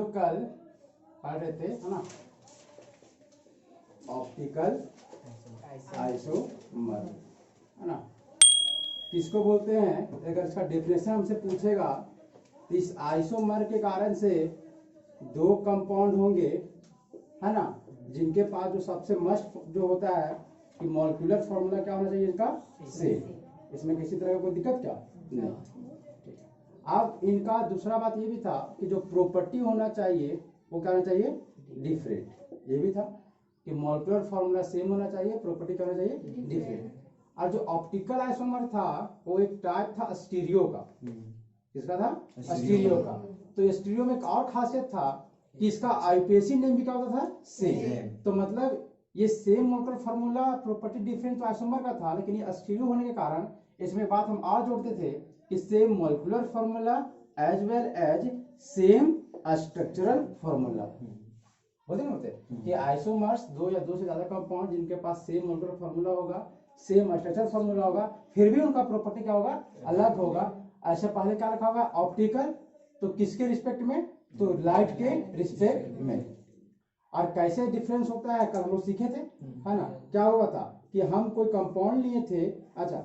कल पढ़ रहे थे है ना, ऑप्टिकल आइसोमर है ना, किसको बोलते हैं? अगर इसका डेफिनेशन हमसे पूछेगा तो इस आइसोमर के कारण से दो कंपाउंड होंगे है ना, जिनके पास जो सबसे मस्ट जो होता है कि मॉलिक्यूलर फॉर्मूला क्या होना चाहिए इनका? सेम। इसमें किसी तरह का कोई दिक्कत क्या नहीं। ठीक है, अब इनका दूसरा बात ये भी था कि जो प्रॉपर्टी होना चाहिए वो क्या होना चाहिए? डिफरेंट। ये भी था कि मॉलिक्यूलर फॉर्मूला सेम होना चाहिए, प्रॉपर्टी क्या होना चाहिए? डिफरेंट। और जो ऑप्टिकल आइसोमर था वो एक टाइप था स्टीरियो का। किसका था? स्टीरियो का। तो स्टीरियो में एक और खासियत था कि इसका आईपीएसी नेम भी क्या होता था? सेम। तो मतलब ये same molecular formula property different तो आइसोमर का था, लेकिन ये स्टीरियो होने के कारण इसमें बात हम और जोड़ते थे कि same molecular formula as well as same structural formula होते ना, होते कि आइसोमर्स दो या दो से ज्यादा कंपाउंड जिनके पास सेम मॉलिक्यूलर फार्मूला होगा, सेम स्ट्रक्चरल फार्मूला होगा, फिर भी उनका प्रॉपर्टी क्या होगा? अलग होगा। ऐसे पहले क्या लिखा होगा? ऑप्टिकल, तो किसके रिस्पेक्ट में? तो लाइट के रिस्पेक्ट में। और कैसे डिफरेंस होता है कल हम लोग सीखे थे है ना। क्या हुआ था कि हम कोई कंपाउंड लिए थे। अच्छा,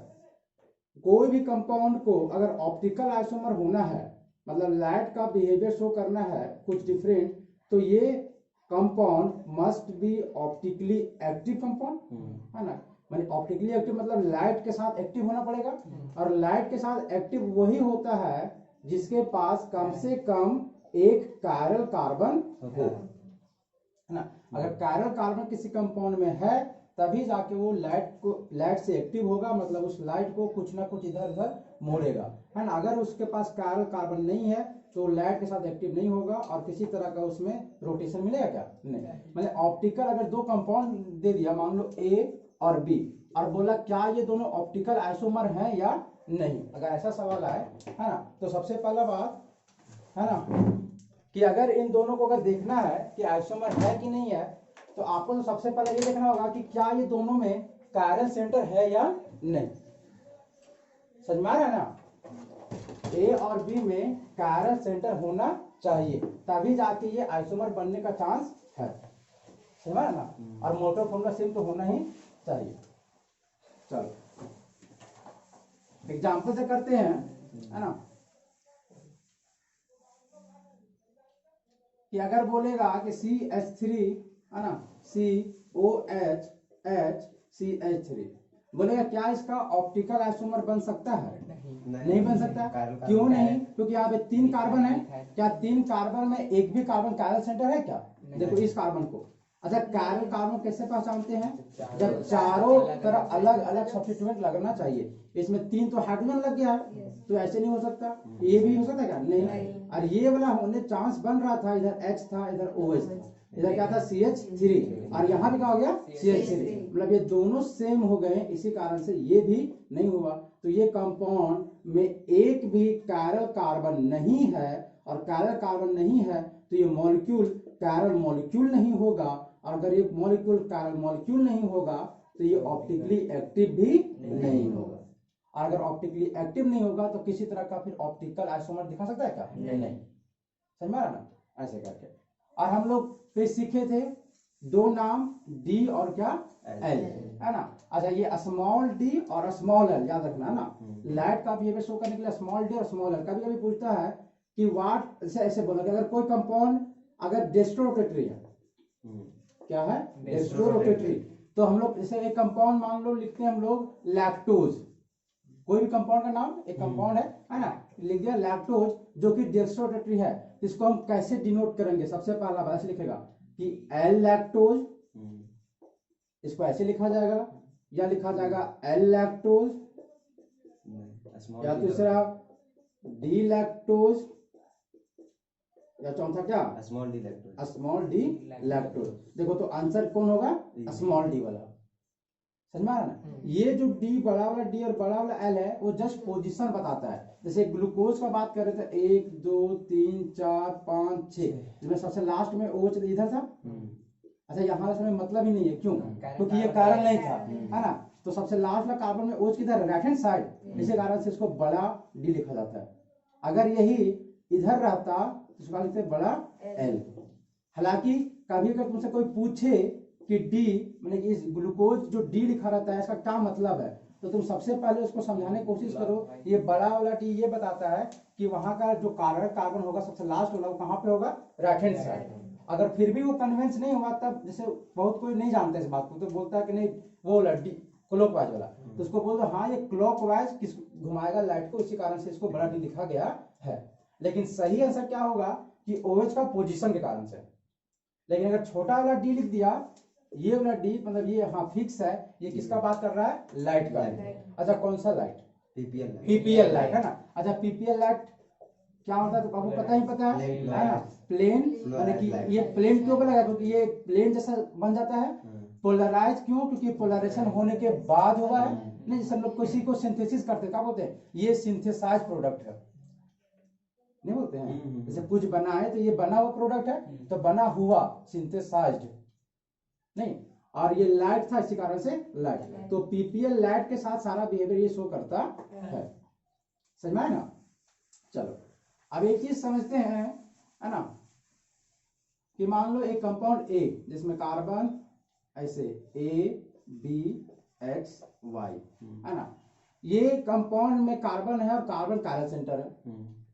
कोई भी कंपाउंड को अगर ऑप्टिकल आइसोमर होना है, मतलब लाइट का बिहेवियर शो करना है कुछ डिफरेंट, तो ये compound must be optically active compound है ना। मतलब ऑप्टिकली एक्टिव मतलब लाइट के साथ एक्टिव होना पड़ेगा, और लाइट के साथ एक्टिव वही होता है जिसके पास कम से कम एक कायरल कार्बन हो है ना। अगर कायरल कार्बन किसी कंपाउंड में है तभी जाके वो लाइट से एक्टिव होगा, मतलब उस लाइट को कुछ ना कुछ इधर उधर मोड़ेगा है ना। अगर उसके पास कायरल कार्बन नहीं है तो लाइट के साथ एक्टिव नहीं होगा और किसी तरह का उसमें रोटेशन मिलेगा क्या? नहीं। मतलब ऑप्टिकल अगर दो कंपाउंड दे दिया, मान लो ए और बी, और बोला क्या ये दोनों ऑप्टिकल आइसोमर हैं या नहीं, अगर ऐसा सवाल आए है ना, तो सबसे पहला बात है ना कि अगर इन दोनों को अगर देखना है कि आइसोमर है कि नहीं है, तो आपको तो सबसे पहले ये देखना होगा कि क्या ये दोनों में कायरल सेंटर है या नहीं। समझ में आ रहा है ना? ए और बी में कायरल सेंटर होना चाहिए, तभी जाके ये आइसोमर बनने का चांस है। समझ में आ रहा ना? और मोटर फॉर्मूला सेम तो होना ही चाहिए। चलो एग्जाम्पल से करते हैं है ना, कि अगर बोलेगा कि CH3 है ना, COHHCH3, बोलेगा क्या इसका ऑप्टिकल आइसोमर बन सकता है? नहीं बन सकता। क्यों नहीं? क्योंकि यहाँ पे 3 कार्बन है। क्या 3 कार्बन में एक भी कार्बन कायरल सेंटर है क्या? देखो इस कार्बन को। अच्छा, कायरल कार्बन कैसे पहचानते हैं? जब चारों तरफ अलग अलग सब्स्टिट्यूएंट लगना चाहिए। इसमें 3 तो हाइड्रोजन लग गया है, तो ऐसे नहीं हो सकता। ये भी हो सकता है क्या? नहीं। और ये वाला होने चांस बन रहा था, इधर H था, इधर OH था, इधर क्या था? CH3, और यहाँ भी क्या हो गया? CH3। मतलब ये दोनों सेम हो गए, इसी कारण से ये भी नहीं हुआ। तो ये कंपाउंड में एक भी कायरल कार्बन नहीं है, और कायरल कार्बन नहीं है तो ये मॉलिक्यूल कायरल मॉलिक्यूल नहीं होगा, और अगर ये मॉलिक्यूल कायरल मॉलिक्यूल नहीं होगा तो ये ऑप्टिकली एक्टिव भी नहीं होगा। और अगर ऑप्टिकली एक्टिव नहीं होगा तो किसी तरह का फिर ऑप्टिकल आइसोमर दिखा सकता है क्या? नहीं। समझ में आ रहा ना? ऐसे करके। और हम लोग फिर सीखे थे दो नाम, डी और क्या? एल है ना। अच्छा, ये स्मॉल डी और स्मॉल एल याद रखना है ना। लाइट का बिहेवियर शो करने के लिए स्मॉल डी और स्मॉल एल। कभी कभी पूछता है कि व्हाट, ऐसे बोला कि अगर कोई कंपाउंड अगर डेस्ट्रोरोटेटरी है, क्या है? डेस्ट्रोरोटेटरी, तो हम लोग जैसे एक कंपाउंड मान लो लिखते हैं हम लोग लैक्टोज। कोई भी कंपाउंड का नाम, एक कंपाउंड है ना, लिख दिया लैक्टोज जो कि डेस्ट्रोरोटेटरी है। इसको हम कैसे डिनोट करेंगे? सबसे पहला बात ऐसे लिखेगा कि एल लैक्टोज, इसको ऐसे लिखा जाएगा, या लिखा जाएगा एल लैक्टोज, या दूसरा डी लैक्टोज, या चौथा क्या? Small D electrons. Small D electrons. देखो तो आंसर कौन होगा? स्मॉल डी वाला। समझ में आ रहा ना? ये जो डी, बड़ा वाला डी और बड़ा वाला एल है, वो जस्ट पोजीशन बताता है। जैसे ग्लूकोज का बात कर रहे थे, 1 2 3 4 5 6, जिसमें सबसे लास्ट में OH इधर था। अच्छा, यहाँ से मतलब ही नहीं है, क्यों? क्योंकि ये कारण नहीं था है ना। तो सबसे लास्ट में कार्बन में OH किधर? राइट हैंड साइड, इसी कारण से इसको बड़ा डी लिखा जाता है। अगर यही इधर रहता तो उसका लिखते हैं बड़ा एल। हालांकि कभी अगर तुमसे कोई पूछे कि डी मैंने इस ग्लूकोज जो डी लिखा रहता है इसका क्या मतलब है, तो तुम सबसे पहले उसको समझाने की कोशिश करो। ये बड़ा वाला टी ये बताता है कि वहां का जो कार्बन होगा सबसे लास्ट वाला वो कहाँ पे होगा, राइट हैंड साइड। अगर फिर भी वो कन्विंस नहीं हुआ तब जैसे बहुत कोई नहीं जानते इस बात को, तो बोलता है कि नहीं वो वाला डी क्लॉकवाइज वाला, तो उसको बोल दो हाँ ये क्लॉकवाइज किस घुमाएगा लाइट को, इसी कारण से इसको बड़ा डी लिखा गया है। लेकिन सही आंसर क्या होगा कि OH का पोजीशन के कारण से। लेकिन अगर छोटा वाला डी लिख दिया, ये वाला डी मतलब ये हाँ फिक्स है, ये किसका बात कर रहा है, लाइट का। अच्छा कौन सा लाइट, पीपीएल लाइट है ना। अच्छा पीपीएल लाइट क्या होता है तो आपको पता ही पता है ना, प्लेन यानी कि ये प्लेन क्यों बोला, क्योंकि ये प्लेन जैसा बन जाता है। पोलराइज क्यों, क्योंकि पोलराइजेशन होने के बाद हुआ है। नहीं जैसे लोग किसी को सिंथेसिस करते क्या बोलते हैं, ये सिंथेसाइज प्रोडक्ट है, नहीं बोलते हैं। जैसे कुछ बना है तो ये बना हुआ प्रोडक्ट है, तो बना हुआ सिंथेसाइज्ड नहीं, और ये लाइट था इसी कारण से लाइट। तो पीपीएल लाइट के साथ सारा बिहेवियर ये शो करता है, समझ में आया ना। चलो अब एक चीज समझते हैं है ना, कि मान लो एक कंपाउंड ए जिसमें कार्बन ऐसे ABX Y है ना, ये कंपाउंड में कार्बन है और कार्बन कायरल सेंटर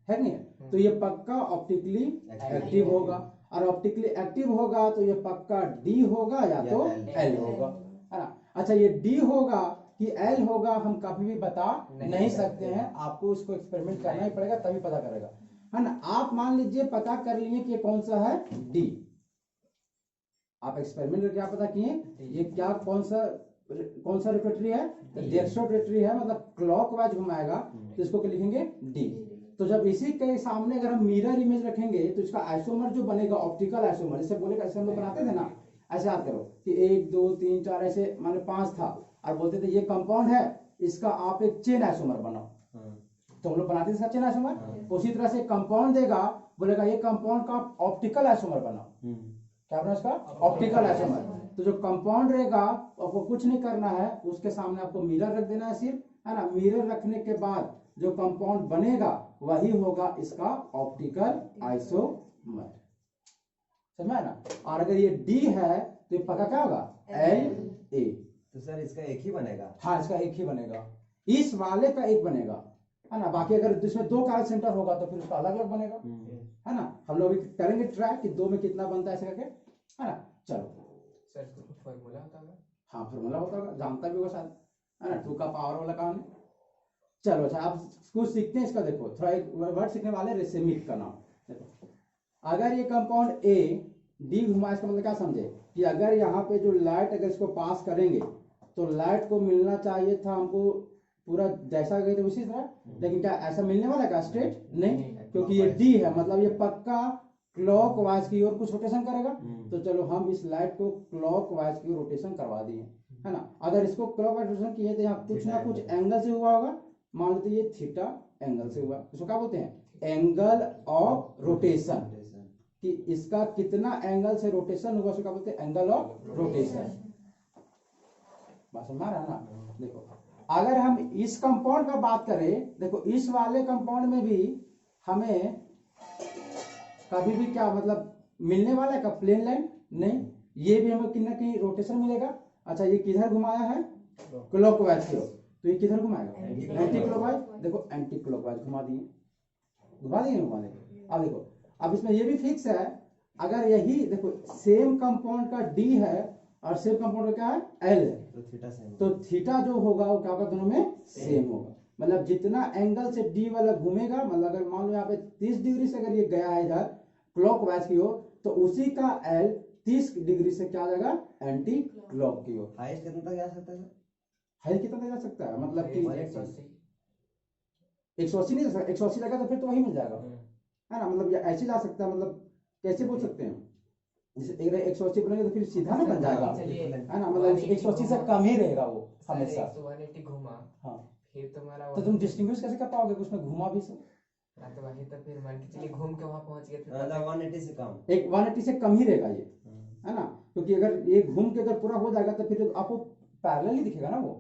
है नहीं है, तो ये पक्का ऑप्टिकली एक्टिव होगा, और ऑप्टिकली एक्टिव होगा तो ये पक्का डी होगा या तो एल होगा, है ना। अच्छा ये डी होगा कि एल होगा हम कभी भी बता नहीं सकते हैं, आपको इसको एक्सपेरिमेंट करना ही पड़ेगा तभी पता करेगा, है ना। आप मान लीजिए पता कर लिए कि ये कौन सा है, डी। आप एक्सपेरिमेंट करके क्या पता किए, ये क्या कौन सा रोटेटरी है, डेक्स्ट्रो रोटेटरी है, मतलब क्लॉकवाइज घुमाएगा, तो इसको क्या लिखेंगे, डी। तो जब इसी के सामने अगर हम मिरर इमेज रखेंगे तो इसका आइसोमर जो बनेगा, ऑप्टिकल आइसोमर, जैसे बोलेगा ऐसे हम लोग बनाते थे ना, ऐसे याद करो कि 1 2 3 4 ऐसे माने 5 था, और बोलते थे ये कंपाउंड है, इसका आप एक चेन आइसोमर बनाओ, तो हम लोग बनाते थे चेन आइसोमर। उसी तरह से कंपाउंड देगा, बोलेगा ये कंपाउंड का ऑप्टिकल आइसोमर बनाओ, क्या बना इसका, ऑप्टिकल आइसोमर। तो जो कंपाउंड रहेगा आपको कुछ नहीं करना है, उसके सामने आपको मिरर रख देना है सिर्फ, है ना। मिरर रखने के बाद जो कंपाउंड बनेगा वही होगा इसका ऑप्टिकल आइसोमर, समझ में आया ना। और अगर ये डी है तो ये पक्का क्या होगा, LA। तो सर इसका एक ही बनेगा, हाँ इसका एक ही बनेगा, इस वाले का एक बनेगा, है ना। बाकी अगर इसमें 2 कार्बन सेंटर होगा तो फिर उसका अलग अलग बनेगा, है ना। हम लोग करेंगे ट्राई कि 2 में कितना बनता है ऐसे करके, है ना। चलो सर इसको फॉर्मूला होता है, हाँ फॉर्मूला होता होगा, जानता भी होगा शायद, है ना, 2 का पावर वाला काम है। चलो अच्छा आप कुछ सीखते हैं इसका, देखो थोड़ा एक वर्ड सीखने वाले, रेसेमिक का नाम देखो। अगर ये कंपाउंड ए डी घुमा, इसका मतलब क्या समझे कि अगर यहाँ पे जो लाइट अगर इसको पास करेंगे तो लाइट को मिलना चाहिए था हमको पूरा जैसा गए थे उसी तरह, लेकिन क्या ऐसा मिलने वाला है क्या स्ट्रेट, नहीं, क्योंकि ये डी है, मतलब ये पक्का क्लॉकवाइज की ओर कुछ रोटेशन करेगा। तो चलो हम इस लाइट को क्लॉकवाइज की ओर रोटेशन करवा दिए, है ना। अगर इसको क्लॉकवाइज रोटेशन किए तो यहाँ कुछ ना कुछ एंगल से हुआ होगा, मान लेते ये थीटा एंगल से हुआ, इसको क्या बोलते हैं, एंगल ऑफ रोटेशन, कि इसका कितना एंगल से रोटेशन हुआ उसको क्या बोलते हैं, एंगल ऑफ रोटेशन। बात समझ आ रहा है ना। देखो अगर हम इस कंपाउंड का बात करें, देखो इस वाले कंपाउंड में भी हमें कभी भी क्या मतलब मिलने वाला है का प्लेन लाइन, नहीं, ये भी हमें कहीं ना कहीं रोटेशन मिलेगा। अच्छा ये किधर घुमाया है, क्लॉकवाइज की ओर, तो ये किधर घुमाएगा, एंटी क्लॉकवाइज। देखो एंटी क्लॉकवाइज घुमा दिए, अब देखो अब इसमें ये भी फिक्स है, अगर यही देखो सेम कंपाउंड का डी है और सेम कंपाउंड का क्या है, एल है, तो थीटा जो होगा वो क्या होगा, दोनों में सेम होगा। मतलब जितना एंगल से डी वाला घूमेगा, मतलब अगर मान लो यहाँ पे 30 डिग्री से अगर ये गया है इधर क्लॉकवाइज की ओर, तो उसी का एल 30 डिग्री से क्या जाएगा, एंटी क्लॉक की ओर। हाईएस्ट कितना तक जा सकता है सर, हाईएस्ट कितना तक जा सकता है, मतलब कि 180 नहीं जा सकता, 180 लगा तो फिर तो वही मिल जाएगा, है ना। मतलब ये ऐसे जा सकता है, मतलब कैसे बोल सकते हैं, जैसे 180 बनेगा तो फिर सीधा ना बन जाएगा, है ना। मतलब 180 से कम ही रहेगा वो हमेशा। 180 घुमा, हाँ फिर तुम्हारा तो तुम डिस्टिंग्विश कैसे कर पाओगे कि उसमें घुमा भी सब, तो वही तो फिर मान के चलिए घूम के वहां पहुंच गए, फिर मतलब 180 से कम, एक 180 से कम ही रहेगा ये, है ना। क्योंकि अगर ये घूम के अगर पूरा हो जाएगा तो फिर आपको पैरेलल ही दिखेगा ना वो,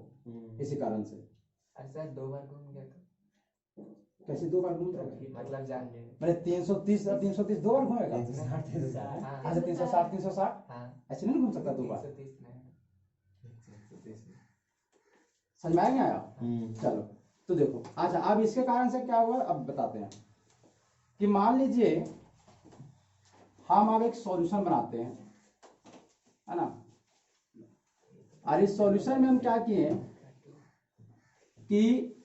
इसी कारण से। अरे सर 2 बार घूम गया तो कैसे 2 बार घूम जाएगा? मतलब जा मैंने 330 और 330 2 बार घूमेगा? 360 360 हाँ अच्छा 360 360 हाँ ऐसे नहीं घूम सकता 2 बार। 330 में समझ में आ गया? चलो तो देखो, अच्छा अब इसके कारण से क्या हुआ अब बताते हैं कि मान लीजिए हम अब एक सॉल्यूशन बनाते हैं, है ना, और इस सॉल्यूशन में हम क्या किए कि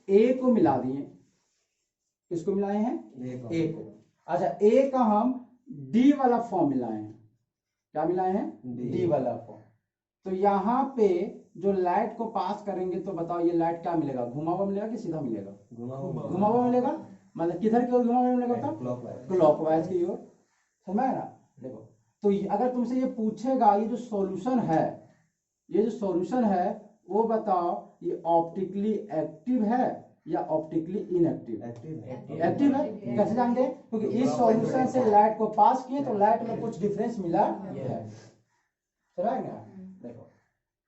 ए को मिला दिए। किसको मिलाए हैं? ए को। अच्छा ए का हम डी वाला फॉर्म मिलाए हैं। क्या मिलाए हैं? डी वाला फॉर्म। तो यहाँ पे जो लाइट को पास करेंगे तो बताओ ये लाइट क्या मिलेगा? घुमा हुआ मिलेगा कि सीधा मिलेगा? घुमा हुआ मिलेगा। मतलब किधर की ओर घुमा हुआ मिलेगा? क्लॉकवाइज की ओर। समझ में आया ना? देखो तो अगर तुमसे ये पूछेगा ये जो सॉल्यूशन है, ये जो सॉल्यूशन है वो बताओ ये ऑप्टिकली एक्टिव है या ऑप्टिकली इनएक्टिव? एक्टिव है। कैसे जानते? क्योंकि इस सॉल्यूशन से लाइट को पास किए तो लाइट में कुछ डिफरेंस मिला है। समझ गया? देखो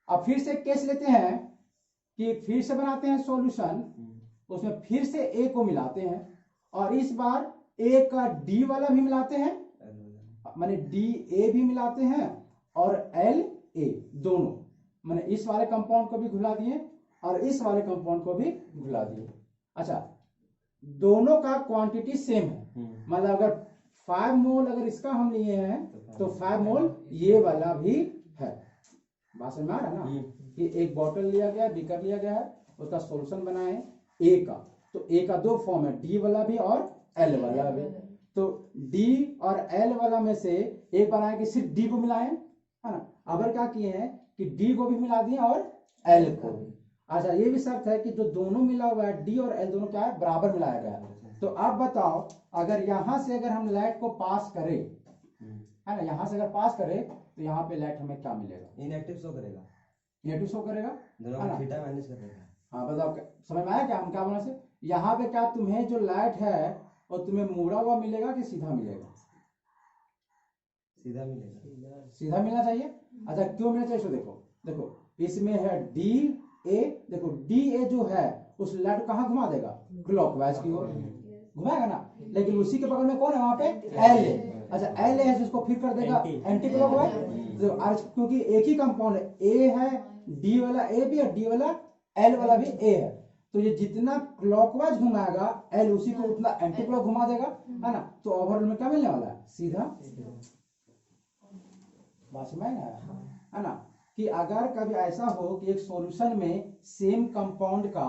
अब फिर से केस लेते हैं कि फिर से बनाते हैं सॉल्यूशन, उसमें फिर से ए को मिलाते हैं और इस बार ए का डी वाला भी मिलाते हैं, माने डी ए भी मिलाते हैं और एल ए दोनों, माने इस वाले कंपाउंड को भी घुला दिए और इस वाले कंपाउंड को भी घुला दिए। अच्छा दोनों का क्वांटिटी सेम है, मतलब अगर 5 मोल अगर इसका हम लिए हैं तो 5 मोल ये वाला भी है। बात समझ में आ रहा है ना? कि एक बॉटल लिया गया, बीकर लिया गया है, उसका सॉल्यूशन बनाए ए का, तो ए का 2 फॉर्म है, डी वाला भी और एल वाला भी। तो डी और एल वाला में से एक बनाए कि सिर्फ डी को मिलाएं, है ना। अगर क्या किए हैं कि डी को भी मिला दिए और एल को भी। अच्छा ये भी शर्त है कि जो दोनों मिला हुआ है डी और एल दोनों क्या है? बराबर मिलाया गया है। तो अब बताओ अगर यहां से अगर हम लाइट को पास करें, है ना, यहां से अगर पास करें तो यहाँ पे लाइट हमें क्या मिलेगा? इनएक्टिव शो करेगा, नेगेटिव शो करेगा। दोनों है का ना? थीटा माइनस कर देगा। हाँ बताओ समझ में आया क्या हम क्या बना से? यहाँ पे क्या तुम्हें जो लाइट है और तुम्हें मुड़ा हुआ मिलेगा कि सीधा मिलेगा? सीधा मिलेगा। सीधा मिलना चाहिए। अच्छा क्यों मिलना चाहिए? देखो देखो इसमें है डी ए, देखो डी ए जो है उस लाइट को कहाँ घुमा देगा? क्लॉकवाइज की ओर घुमाएगा ना। लेकिन उसी के बगल में कौन है वहां पे? L A. अच्छा एल है जिसको फिर कर देगा एंटी क्लॉकवाइज। तो आज क्योंकि एक ही कंपाउंड है, ए है डी वाला ए भी और डी वाला एल वाला भी ए है, तो ये जितना क्लॉकवाइज घुमाएगा एल उसी को उतना एंटी क्लॉक घुमा देगा, है ना। तो ओवरऑल में क्या मिलने वाला है? सीधा। बात समझ में आया? है ना। कि अगर कभी ऐसा हो कि एक सॉल्यूशन में सेम कंपाउंड का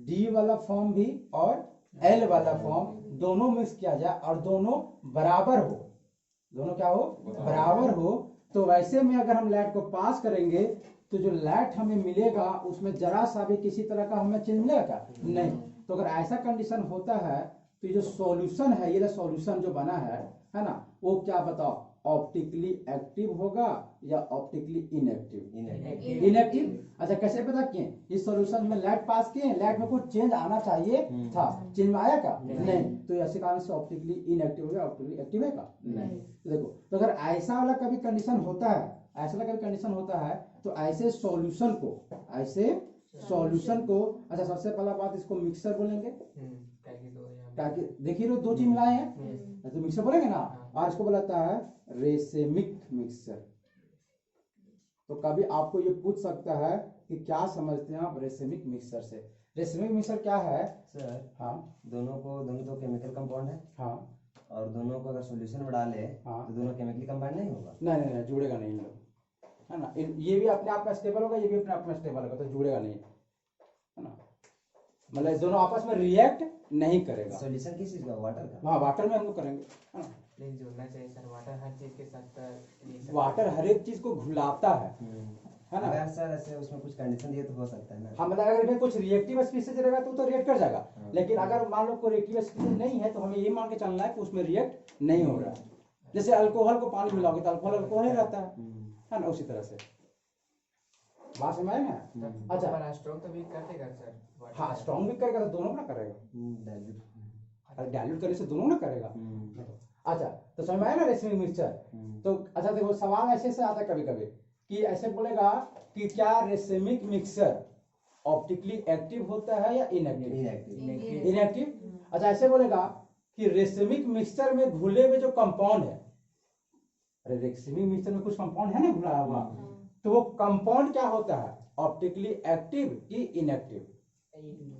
डी वाला फॉर्म भी और एल वाला फॉर्म दोनों मिक्स किया जाए और दोनों बराबर हो, दोनों क्या हो? बराबर हो, तो वैसे में अगर हम लाइट को पास करेंगे तो जो लाइट हमें मिलेगा उसमें जरा सा भी किसी तरह का हमें चेंज मिलेगा क्या? नहीं। तो अगर ऐसा कंडीशन होता है तो ये जो सॉल्यूशन है, ये सॉल्यूशन जो बना है ना, वो क्या बताओ ऑप्टिकली एक्टिव होगा या ऑप्टिकली इनएक्टिव? इनएक्टिव। अच्छा कैसे पता किए? इस सॉल्यूशन में लाइट पास किए, लाइट में कुछ चेंज आना चाहिए था, चेंज में आया क्या? नहीं। तो ऐसे कारण से ऑप्टिकली इनएक्टिव हो गया, ऑप्टिकली एक्टिव है का? नहीं। तो देखो तो अगर ऐसा वाला कभी कंडीशन होता है, ऐसा वाला कभी कंडीशन होता है तो ऐसे सॉल्यूशन को, ऐसे सॉल्यूशन को, अच्छा सबसे पहला बात इसको मिक्सर बोलेंगे, ताकि देखिए लोग 2 चीज मिलाए हैं तो मिक्सर बोलेंगे ना। और इसको बोलाता है रेसेमिक मिक्सर। तो कभी आपको ये पूछ सकता है कि क्या समझते हैं आप रेसेमिक मिक्सर से? रेसेमिक मिक्सर क्या है सर? हाँ दोनों तो केमिकल कंपाउंड है, हाँ, और दोनों को अगर सॉल्यूशन में डाले हाँ। तो दोनों केमिकली कंबाइंड नहीं होगा? नहीं नहीं जुड़ेगा नहीं इन लोग, है ना। ये भी अपने आप में स्टेबल होगा, ये भी अपने आप में स्टेबल होगा, तो जुड़ेगा नहीं, है ना। मतलब दोनों आपस में रिएक्ट नहीं करेगा। सॉल्यूशन किस चीज का? वाटर का? हाँ वाटर में हम लोग करेंगे, है ना। नहीं जोड़ना चाहिए सर, वाटर हर चीज के साथ वाटर हर एक चीज को घुलाता है ना। अगर सर ऐसे उसमें कुछ कंडीशन दिए तो हो सकता है ना। हाँ मतलब अगर इसमें कुछ रिएक्टिव स्पीसीज रहेगा तो रिएक्ट कर जाएगा, लेकिन अगर मान लो कोई रिएक्टिव स्पीसीज नहीं है तो हमें ये मान के चलना है कि उसमें रिएक्ट नहीं हो रहा है। जैसे अल्कोहल को पानी मिलाओगे तो अल्कोहल अल्कोहल ही रहता है ना, उसी तरह से। बात समझ में आया ना? अच्छा स्ट्रॉन्ग तो भी कर देगा सर। हाँ स्ट्रॉन्ग भी करेगा तो दोनों ना करेगा, अरे डाइल्यूट करने से दोनों ना करेगा। अच्छा तो समझ में आया ना रेसिमिक मिक्सचर? तो अच्छा देखो सवाल ऐसे से आता है कभी कभी कि ऐसे बोलेगा कि क्या रेसिमिक मिक्सचर ऑप्टिकली एक्टिव होता है या इनएक्टिव? इनएक्टिव। अच्छा ऐसे बोलेगा कि रेसिमिक मिक्सचर में घुले हुए जो कंपाउंड है, अरे रेसिमिक मिक्सचर में कुछ कंपाउंड है ना घुला हुआ, तो वो कंपाउंड क्या होता है, ऑप्टिकली एक्टिव कि इनएक्टिव?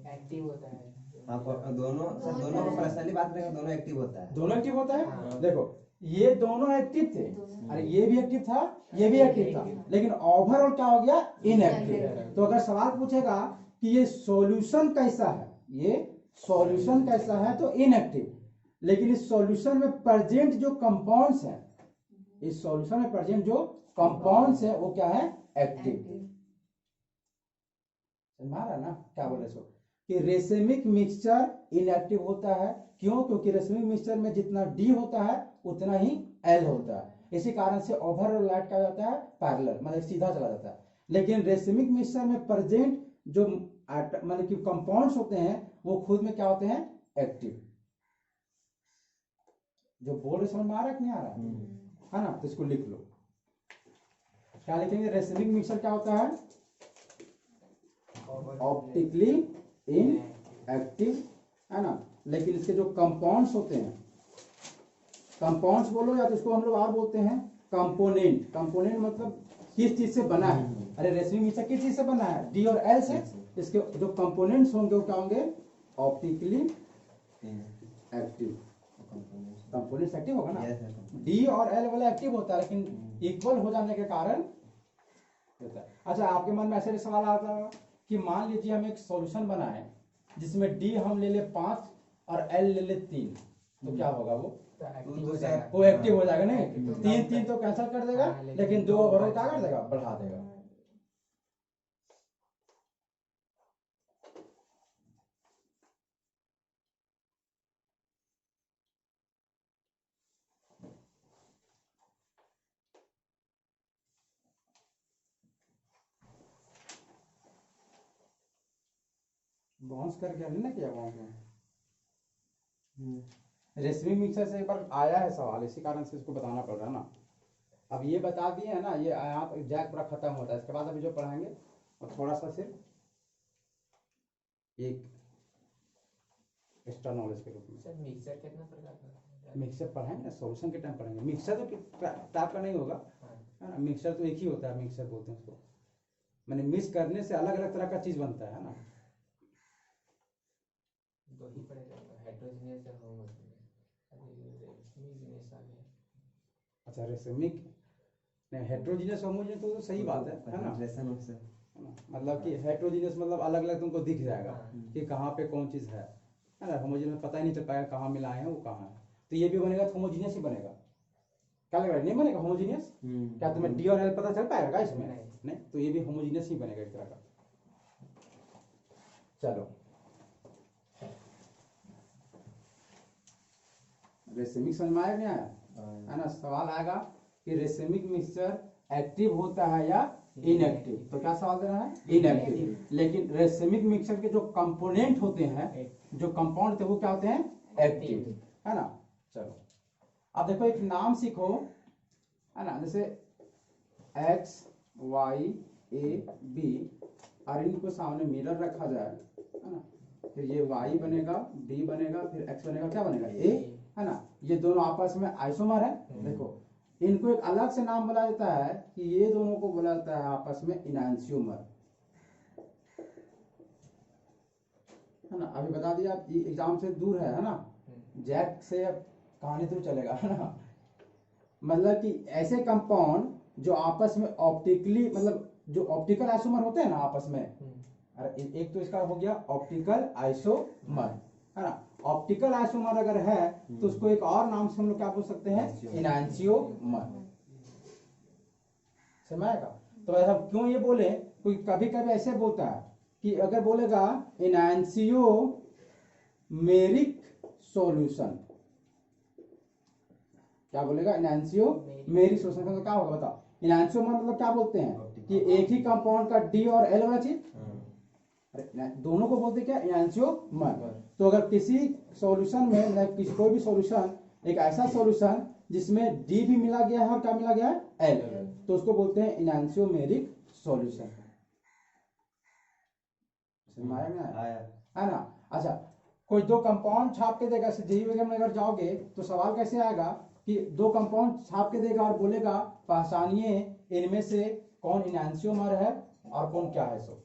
एक्टिव होता है। हाँ दोनों सर, दोनों को पर्सनली बात करेंगे, दोनों एक्टिव होता है। दोनों एक्टिव होता है। हाँ। देखो ये दोनों एक्टिव थे, अरे ये भी एक्टिव था, ये भी एक्टिव था, लेकिन ओवरऑल क्या हो गया, इनएक्टिव। तो अगर सवाल पूछेगा कि ये सॉल्यूशन कैसा है, ये सॉल्यूशन कैसा है, तो इनएक्टिव। लेकिन इस सॉल्यूशन में प्रेजेंट जो कंपाउंड्स हैं, इस सॉल्यूशन में प्रेजेंट जो कंपाउंड्स है वो क्या है, एक्टिव। समझ आ रहा है ना क्या बोल रहे सो, कि रेसिमिक मिक्सचर इनएक्टिव होता है। क्यों? क्योंकि रेसिमिक मिक्सचर में जितना डी होता है उतना ही एल होता है, इसी कारण से ओवरऑल लाइट क्या जाता है, पैरेलल, मतलब सीधा चला जाता है। लेकिन रेसिमिक मिक्सचर में प्रेजेंट जो मतलब कि कंपाउंड्स होते हैं वो खुद में क्या होते हैं, एक्टिव। जो बोल रहे समझ में आ रहा है कि नहीं आ रहा है ना? तो इसको लिख लो, क्या लिखेंगे, रेसिमिक मिक्सचर क्या होता है, ऑप्टिकली इनएक्टिव, है ना। लेकिन इसके जो कंपाउंड्स होते हैं, कंपाउंड्स बोलो या तो इसको हम लोग और बोलते हैं कंपोनेंट। कंपोनेंट मतलब किस चीज से बना है, अरे रेसिमिक मिक्सचर किस चीज से बना है, डी और एल से। इसके जो कंपोनेंट्स होंगे वो क्या होंगे, ऑप्टिकली एक्टिव। कंपोनेंट्स एक्टिव होगा ना, डी और एल वाला एक्टिव होता है, लेकिन इक्वल हो जाने के कारण होता है। अच्छा आपके मन में ऐसे भी सवाल आता है कि मान लीजिए हम एक सॉल्यूशन बनाए जिसमें डी हम ले ले 5 और एल ले ले 3, तो क्या होगा, वो एक्टिव हो जाएगा। वो एक्टिव हो जाएगा। नहीं एक्टिव तो 3 तो कैंसिल कर देगा, हाँ, लेकिन 2 ओवरऑल क्या कर देगा, बढ़ा देगा। बाउंस करके हमने ना किया बाउंस में। रेसिमिक मिक्सर से एक बार आया है सवाल, इसी कारण से इसको बताना पड़ रहा है ना। अब ये बता दिए है ना, ये यहाँ तक जैक पूरा खत्म होता है। इसके बाद अभी जो पढ़ाएंगे और थोड़ा सा सिर्फ एक एक्स्ट्रा नॉलेज के रूप में। सर मिक्सर कितना प्रकार का होता है? मिक्सर पढ़ाएंगे ना, सॉल्यूशन के टाइम पढ़ेंगे। मिक्सर तो टाइप का नहीं होगा, हाँ। है ना। मिक्सर तो एक ही होता है, मिक्सर बोलते हैं उसको, मैंने मिक्स करने से अलग अलग तरह का चीज बनता है ना। दो ही पड़ेगा, हेटेरोजेनियस और होमोजेनियस। होमोजेनियस आ गया। अच्छा रेसिमिक नहीं, हेट्रोजीनियस होमोजेनियस तो सही बात है ना। है मतलब कि हेट्रोजीनियस मतलब अलग अलग तुमको दिख जाएगा हाँ। कि कहाँ पे कौन चीज है ना। होमोजेनियस में पता ही नहीं चल पाएगा कहाँ मिलाए हैं वो कहाँ है। तो ये भी बनेगा तो होमोजीनियस ही बनेगा। क्या लग रहा है, नहीं बनेगा होमोजीनियस? क्या तुम्हें डी और एल पता चल पाएगा इसमें? नहीं, तो ये भी होमोजीनियस ही बनेगा एक तरह का। चलो रेसिमिक समझ में आया नहीं आया, है ना। सवाल आएगा कि रेसिमिक मिक्सचर एक्टिव होता है या इनएक्टिव, तो क्या सवाल देना है, इनएक्टिव। लेकिन रेसिमिक मिक्सचर के जो कंपोनेंट होते हैं, जो कंपाउंड थे वो क्या होते हैं, एक्टिव, है ना। चलो अब देखो एक नाम सीखो, है ना, जैसे एक्स वाई ए बी, और इनको सामने मिरर रखा जाए, है ना। फिर ये y बनेगा, d बनेगा, फिर x बनेगा, क्या बनेगा, a, है ना। ये दोनों आपस में आइसोमर है। देखो इनको एक अलग से नाम बोला जाता है कि ये दोनों को बोला जाता है आपस में इनांशियोमर, है ना। अभी बता दिया, एग्जाम से दूर है ना, जैक से अब कहानी थ्रू चलेगा, है ना। मतलब कि ऐसे कंपाउंड जो आपस में ऑप्टिकली, मतलब जो ऑप्टिकल आइसोमर होते हैं ना आपस में, अरे एक तो इसका हो गया ऑप्टिकल आइसोमर, है ना। ऑप्टिकल आइसोमर अगर है तो उसको एक और नाम से हम लोग क्या बोल सकते हैं, इनांशियोमर। समझ आएगा। तो ऐसा क्यों ये बोले, कोई कभी कभी ऐसे बोलता है कि अगर बोलेगा इनांशियोमेरिक सॉल्यूशन, क्या बोलेगा, इनांशियोमेरिक सॉल्यूशन, तो क्या होगा बताओ। इनांशियोमर मतलब क्या बोलते हैं कि एक ही कंपाउंड का डी और एल होना चाहिए, दोनों को बोलते क्या, इनांशियोमर। तो अगर किसी सॉल्यूशन में, मतलब किसी कोई भी सॉल्यूशन, एक ऐसा सॉल्यूशन जिसमें डी भी मिला गया है और क्या मिला गया है, एल, तो उसको बोलते हैं इनांशियोमेरिक सॉल्यूशन। आया है ना। अच्छा कोई दो कंपाउंड छाप के देगा, जेई वगैरह में अगर जाओगे तो सवाल कैसे आएगा कि दो कंपाउंड छाप के देगा और बोलेगा पहचानिए इनमें से कौन इनैंसियोमर है और कौन क्या है। सो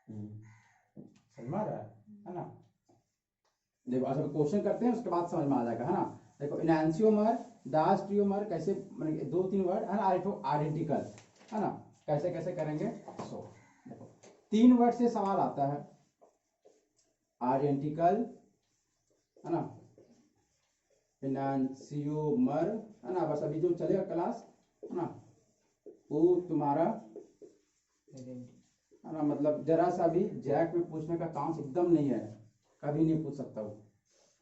समझ में आ रहा है ना। देखो अच्छा क्वेश्चन करते हैं उसके बाद समझ में आ जाएगा, है ना। देखो इनैंसियोमर, डायस्ट्रियोमर कैसे, मतलब दो तीन वर्ड है ना, आइडेंटिकल, है ना, कैसे कैसे करेंगे। सो देखो 3 वर्ड से सवाल आता है, आइडेंटिकल, है ना, इनैंसियोमर, है ना। बस अभी जो चलेगा क्लास, है ना, वो तुम्हारा, है ना, मतलब जरा सा भी जैक में पूछने का चांस एकदम नहीं है, कभी नहीं पूछ सकता वो,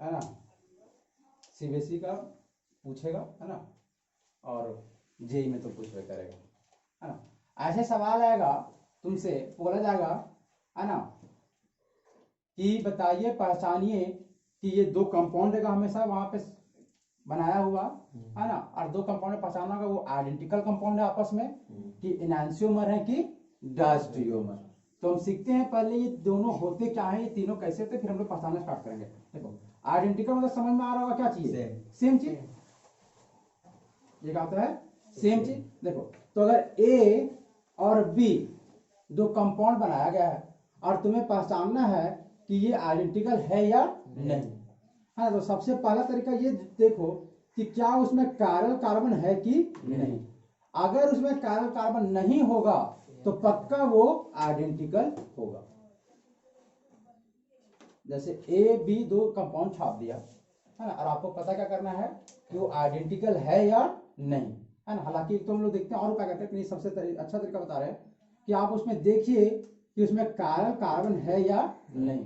है ना। सीबीएसई का पूछेगा, है ना, और जेई में तो पूछवे करेगा, है ना। ऐसे सवाल आएगा तुमसे, बोला जाएगा, है ना, कि बताइए पहचानिए कि ये दो कंपाउंड रहेगा हमेशा वहां पे बनाया हुआ, है ना, और दो कंपाउंड पहचानना होगा वो आइडेंटिकल कंपाउंड है आपस में, कि इनैंसियोमर है कि डायस्ट्रियोमर। तो हम सीखते हैं पहले ये दोनों होते क्या है, ये तीनों कैसे होते, फिर हम लोग पहचानना स्टार्ट करेंगे। देखो आइडेंटिकल मतलब समझ में आ रहा होगा क्या चीज, सेम चीज, ये क्या होता है, सेम चीज। देखो तो अगर ए और बी दो कंपाउंड बनाया गया है और तुम्हें पहचानना है कि ये आइडेंटिकल है या नहीं, हाँ, तो सबसे पहला तरीका ये देखो कि क्या उसमें कायरल कार्बन है कि नहीं। अगर उसमें कायरल कार्बन नहीं होगा तो पक्का वो आइडेंटिकल होगा। जैसे ए बी दो कंपाउंड छाप दिया, है ना, और आपको पता क्या करना है कि वो आइडेंटिकल है या नहीं, है ना। हालांकि तो हम लोग देखते हैं और क्या करते हैं, सबसे अच्छा तरीका बता रहे हैं कि आप उसमें देखिए कि उसमें कायरल कार्बन है या नहीं।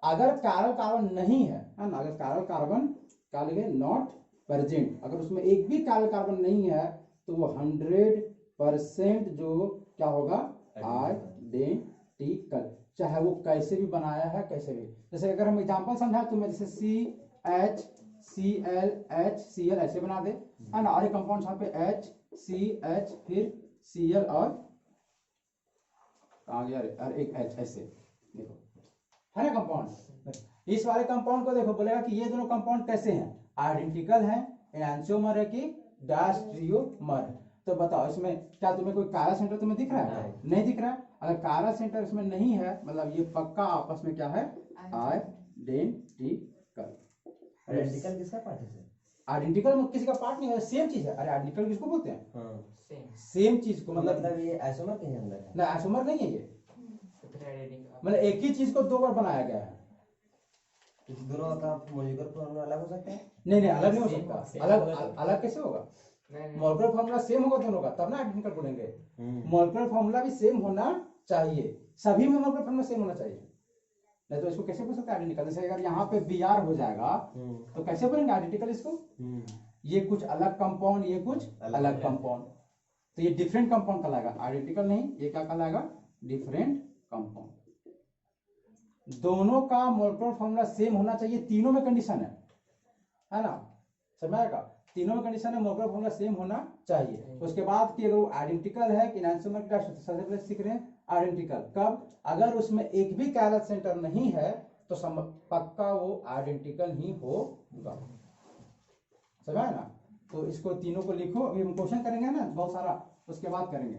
अगर कायरल कार्बन नहीं है ना, अगर कायरल कार्बन क्या लिखे, नॉट प्रेजेंट, अगर उसमें एक भी कायरल कार्बन नहीं है तो वो 100% जो क्या होगा, आइडेंटिकल, चाहे वो कैसे भी बनाया है, कैसे भी। जैसे अगर हम एग्जांपल समझा तो मैं जैसे CHClHCl ऐसे बना दे, है ना, और एक कंपाउंड यहाँ पे HCH फिर Cl और कहाँ गया, अरे एक H, ऐसे देखो, है ना कंपाउंड। इस वाले कंपाउंड को देखो, बोलेगा कि ये दोनों कंपाउंड कैसे हैं, आइडेंटिकल हैं, एनांसियोमर है कि डायस्ट्रियोमर है। तो बताओ इसमें क्या तुम्हें कोई कायरल सेंटर तुम्हें दिख रहा है, नहीं दिख रहा है। अगर कायरल सेंटर इसमें नहीं है मतलब ये पक्का आपस में क्या है, आइडेंटिकल। आइडेंटिकल किसका पार्ट है? आइडेंटिकल किसी का पार्ट नहीं है, सेम चीज है। अरे आइडेंटिकल किसको बोलते हैं, सेम, सेम चीज को, मतलब ये आइसोमर के अंदर है ना, आइसोमर नहीं है ये, तो फिर आइडेंटिकल मतलब एक ही चीज को दो बार बनाया गया है। इस दोनों का मॉलिक्यूलर फॉर्मूला अलग हो सकता है? नहीं नहीं, अलग नहीं हो Same सकता, same अलग होगा तो। अलग कैसे होगा, नहीं मॉलिक्यूलर फार्मूला सेम होगा दोनों का, तब ना आइडेंटिकल बोलेंगे। मॉलिक्यूलर फार्मूला भी सेम होना चाहिए, सभी में मॉलिक्यूलर फार्मूला सेम होना चाहिए, नहीं तो इसको कैसे बोल सकते हैं आइडेंटिकल। जैसे अगर यहाँ पे Br हो जाएगा तो कैसे बोलेंगे आइडेंटिकल इसको, ये कुछ अलग कंपाउंड, ये कुछ अलग कंपाउंड, तो ये डिफरेंट कंपाउंड कहलाएगा, आइडेंटिकल नहीं, ये क्या कहलाएगा, डिफरेंट कंपाउंड। दोनों का मॉलिक्यूलर फार्मूला सेम होना चाहिए, तीनों में कंडीशन है ना, समझ आएगा, तीनों में कंडीशन है, मॉलिक्यूलर फार्मूला सेम होना चाहिए। उसके बाद कि अगर वो आइडेंटिकल है कि एनांसियोमर का, सबसे पहले सीख रहे हैं आइडेंटिकल कब, अगर उसमें एक भी कायरल सेंटर नहीं है तो पक्का वो आइडेंटिकल ही होगा, समझ आया ना। तो इसको तीनों को लिखो, अभी हम क्वेश्चन करेंगे ना बहुत सारा, उसके बाद करेंगे।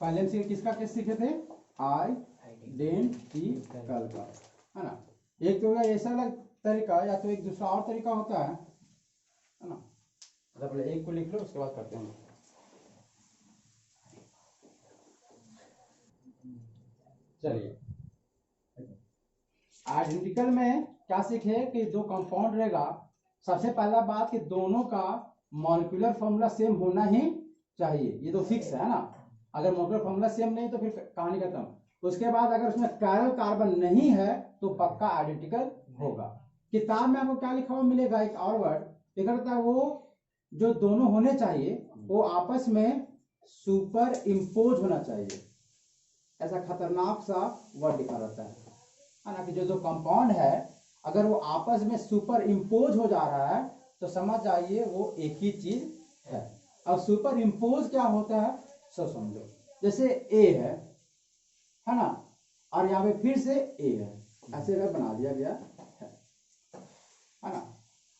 पहले हम किसका केस सीखे थे, आइडेंटिकल का, है ना। एक तो ऐसा अलग तरीका, या तो एक दूसरा और तरीका होता है ना। पहले एक को लिख लो उसके बाद करते हैं। चलिए आइडेंटिकल में क्या सीखे कि दो कंपाउंड रहेगा, सबसे पहला बात कि दोनों का मॉलिक्यूलर फॉर्मूला सेम होना ही चाहिए, ये तो फिक्स है ना। अगर मॉलिक्यूलर फॉर्मूला सेम नहीं तो फिर कहानी खत्म। उसके बाद अगर उसमें कायरल कार्बन नहीं है तो पक्का आइडेंटिकल होगा। किताब में आपको क्या लिखा हुआ मिलेगा, एक और वर्ड लिखा रहता है, वो जो दोनों होने चाहिए वो आपस में सुपर इम्पोज होना चाहिए, ऐसा खतरनाक सा वर्ड लिखा रहता है ना, कि जो कंपाउंड है अगर वो आपस में सुपर इम्पोज हो जा रहा है तो समझ जाइए वो एक ही चीज है। अब सुपर इम्पोज क्या होता है सब समझो। जैसे ए है ना, और यहाँ पे फिर से ए है, ऐसे अगर बना दिया गया है ना,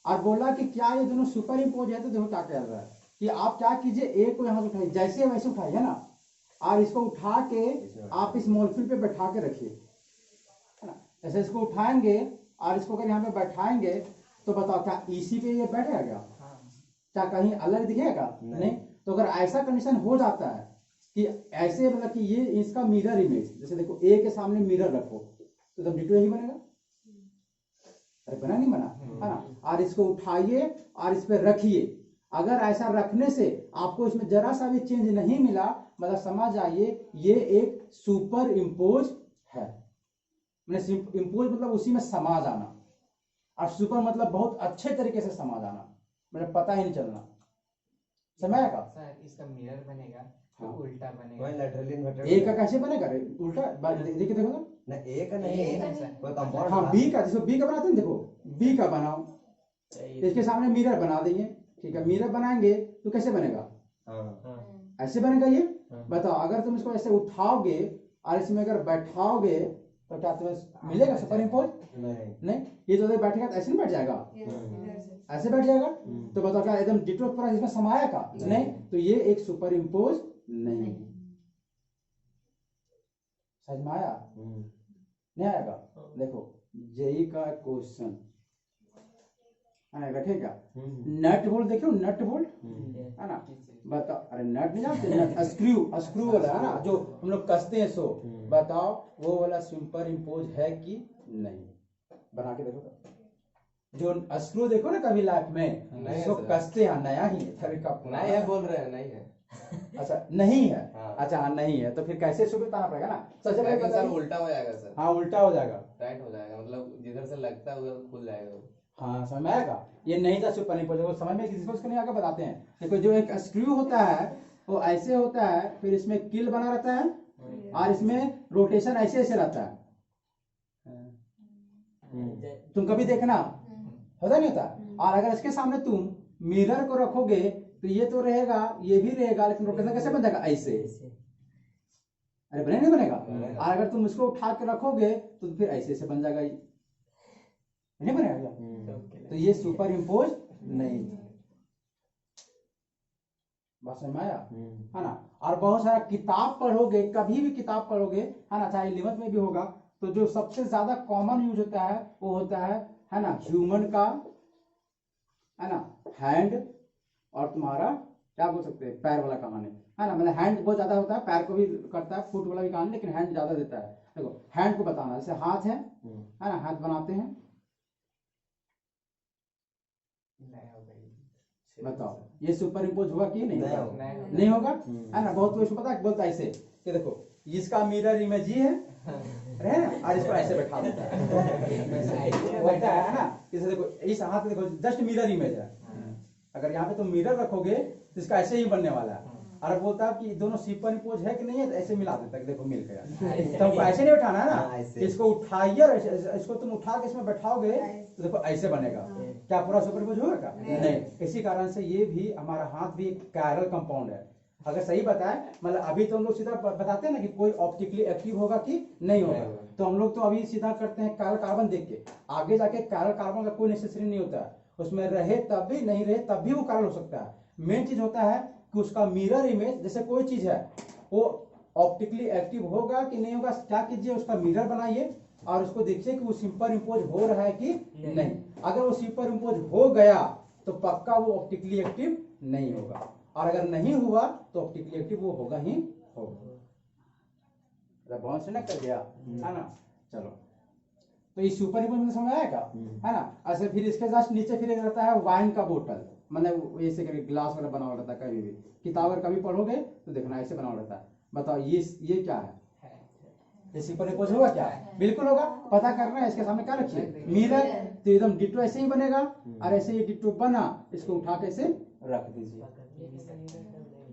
और बोला कि क्या ये दोनों सुपर इम्पोज है, तो देखो क्या कह रहा है कि आप क्या कीजिए, ए को यहाँ से उठाइए, जैसे वैसे उठाइए ना, और इसको उठा के आप इस मॉलिक्यूल पे बैठा के रखिए, है ना। जैसे इसको उठाएंगे और इसको अगर यहाँ पे बैठाएंगे तो बताओ क्या इसी पे ये बैठेगा क्या? क्या कहीं अलग दिखेगा? नहीं। तो अगर ऐसा कंडीशन हो जाता है कि ऐसे मतलब कि ये इसका मिरर इमेज, जैसे देखो ए के सामने मिरर रखो तो तब डिटो ही बनेगा, अरे बना नहीं बना, है ना। और इसको उठाइए और इस पे रखिए, अगर ऐसा रखने से आपको इसमें जरा सा भी चेंज नहीं मिला, मतलब समझ जाइए ये एक सुपर इम्पोज है। इम्पोज मतलब उसी में समा जाना, और सुपर मतलब बहुत अच्छे तरीके से समा जाना, मतलब पता ही नहीं चलना। समय का सर इसका मिरर बनेगा तो हाँ। उल्टा बनेगा। कोई लैटरली इन्वर्टेड ए का कैसे बनेगा रे? उल्टा देखिए देखो तो। ना, ए का नहीं ए का है, सर। कोई कंपाउंड हाँ बी का, जिसको बी का बनाते हैं, देखो बी का बनाओ, ये- इसके सामने मिरर बना देंगे, ठीक है। मिरर बनाएंगे तो कैसे बनेगा? हाँ ऐसे बनेगा ये। हाँ। बताओ अगर तुम इसको ऐसे उठाओगे और इसमें अगर बैठाओगे तो क्या तुम्हें मिलेगा सुपर इम्पोज? नहीं। ये तो बैठेगा तो ऐसे नहीं बैठ जाएगा, ऐसे बैठ जाएगा। तो बताओ क्या एकदम डिटो पूरा इसमें समाया का? नहीं। तो ये एक सुपर इम्पोज नहीं है। समझ में आया? नहीं आएगा? देखो जेई का क्वेश्चन रखे क्या, नट बोल्ट देखो, नट बोल्ट है ना, बताओ। अरे नट नहीं जानते, नट स्क्रू, स्क्रू वाला है ना जो हम लोग कसते हैं, सो बताओ वो वाला सुपर इम्पोज है कि नहीं? बना के देखो तो। जो स्क्रू देखो ना कभी लाइफ में, नहीं इसको है सर। कसते हैं, नया ही है, तरीका नहीं है बोल रहे हैं, नहीं है। अच्छा नहीं है, हाँ। अच्छा हाँ नहीं है, तो फिर कैसे सुबह बताना पड़ेगा ना। सबसे पहले लेकिन सर बताइए। उल्टा हो जाएगा सर, हाँ उल्टा हो जाएगा, टाइट हो जाएगा, मतलब जिधर से लगता है उधर खुल जाएगा वो। हाँ समझ में आएगा। ये नहीं था सुपर इम्पोज, समझ में किसी को नहीं आगे बताते हैं। देखो जो एक स्क्रू होता है वो ऐसे होता है, फिर इसमें किल बना रहता है और इसमें रोटेशन ऐसे ऐसे रहता है। तुम कभी देखना होता नहीं होता। और अगर इसके सामने तुम मिरर को रखोगे तो ये तो रहेगा, ये भी रहेगा, लेकिन रोटेशन कैसे बन जाएगा? ऐसे। अरे बने नहीं बनेगा। और अगर तुम इसको उठा के रखोगे तो फिर ऐसे ऐसे बन जाएगा, ये नहीं बनेगा क्या? तो ये सुपर इम्पोज नहीं है। बात समझ में आया? है ना। और बहुत सारा किताब पढ़ोगे, कभी भी किताब पढ़ोगे, है ना, चाहे 11th में भी होगा, तो जो सबसे ज्यादा कॉमन यूज होता है वो होता है ना, ह्यूमन का, है ना, हैंड, और तुम्हारा क्या बोल सकते हैं, पैर वाला कमाने, है ना। मतलब हैंड बहुत ज्यादा होता है, पैर को भी करता है, फुट वाला भी काम, लेकिन हैंड ज्यादा देता है। देखो हैंड को बताना, जैसे हाथ है ना, हाथ बनाते हैं, बताओ ये सुपर इम्पोज हुआ कि नहीं नहीं होगा? होगा। नहीं होगा, है ना। बहुत लोग पता है बोलता है ऐसे कि देखो इसका मिरर इमेज ये है, और इसको ऐसे बैठा देता है, बोलता है ना। इसे देखो इस हाथ में देखो जस्ट मिरर इमेज है, अगर यहाँ पे तुम मिरर रखोगे तो इसका ऐसे ही बनने वाला है। और बोलता है कि दोनों सुपर इम्पोज है कि नहीं है, तो ऐसे मिला देता है, देखो मिल गया। तो हमको ऐसे नहीं उठाना है हाँ, ना, ऐसे। इसको उठाइए और इसको तुम उठा के इसमें बैठाओगे तो देखो ऐसे बनेगा। क्या पूरा सुपर इम्पोज होगा क्या? नहीं। इसी कारण से ये भी हमारा हाथ भी एक कायरल कंपाउंड है। अगर सही बताएं, मतलब अभी तो हम लोग सीधा बताते हैं ना कि कोई ऑप्टिकली एक्टिव होगा कि नहीं होगा, तो हम लोग तो अभी सीधा करते हैं कायरल कार्बन देख के। आगे जाके कायरल कार्बन का कोई नेसेसरी नहीं होता है, उसमें रहे तब भी, नहीं रहे तब भी वो कायरल हो सकता है। मेन चीज होता है कि उसका मिरर इमेज, जैसे कोई चीज है वो ऑप्टिकली एक्टिव होगा कि नहीं होगा, क्या कीजिए उसका मिरर बनाइए और उसको देखिए कि वो सुपर इम्पोज हो रहा है कि नहीं। अगर वो सुपर इम्पोज हो गया तो पक्का वो ऑप्टिकली एक्टिव नहीं होगा, और अगर नहीं हुआ तो ऑप्टिकली एक्टिव वो होगा ही होगा। बहुत से ना कर दिया, है ना। चलो तो ये सुपर इम्पोज में समझ आएगा, है ना। अच्छा फिर इसके जस्ट नीचे फिर एक रहता है वाइन का बोतल, मतलब ऐसे करके ग्लास वाला बना हुआ रहता है। कभी भी किताब अगर कभी पढ़ोगे तो देखना ऐसे बना हुआ रहता है। बताओ ये क्या है? ये सुपर इम्पोज होगा क्या? बिल्कुल होगा। पता करना है, इसके सामने क्या रखिए, मिरर, तो एकदम डिट्टो ऐसे ही बनेगा। और ऐसे ही डिट्टो बना, इसको उठा के ऐसे रख दीजिए,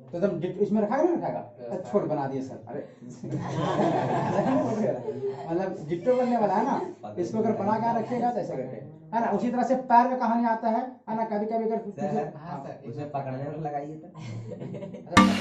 तो एकदम इसमें रखाएगा ना, रखाएगा छोट बना दिए सर, अरे मतलब डिट्टो बनने वाला है ना, इसको अगर बना के रखिएगा तो ऐसे करके, है ना। उसी तरह से पैर का कहानी आता है ना, कभी कभी अगर सर, हाँ सर, उसमें पकड़ने में लगाइए तो अच्छा,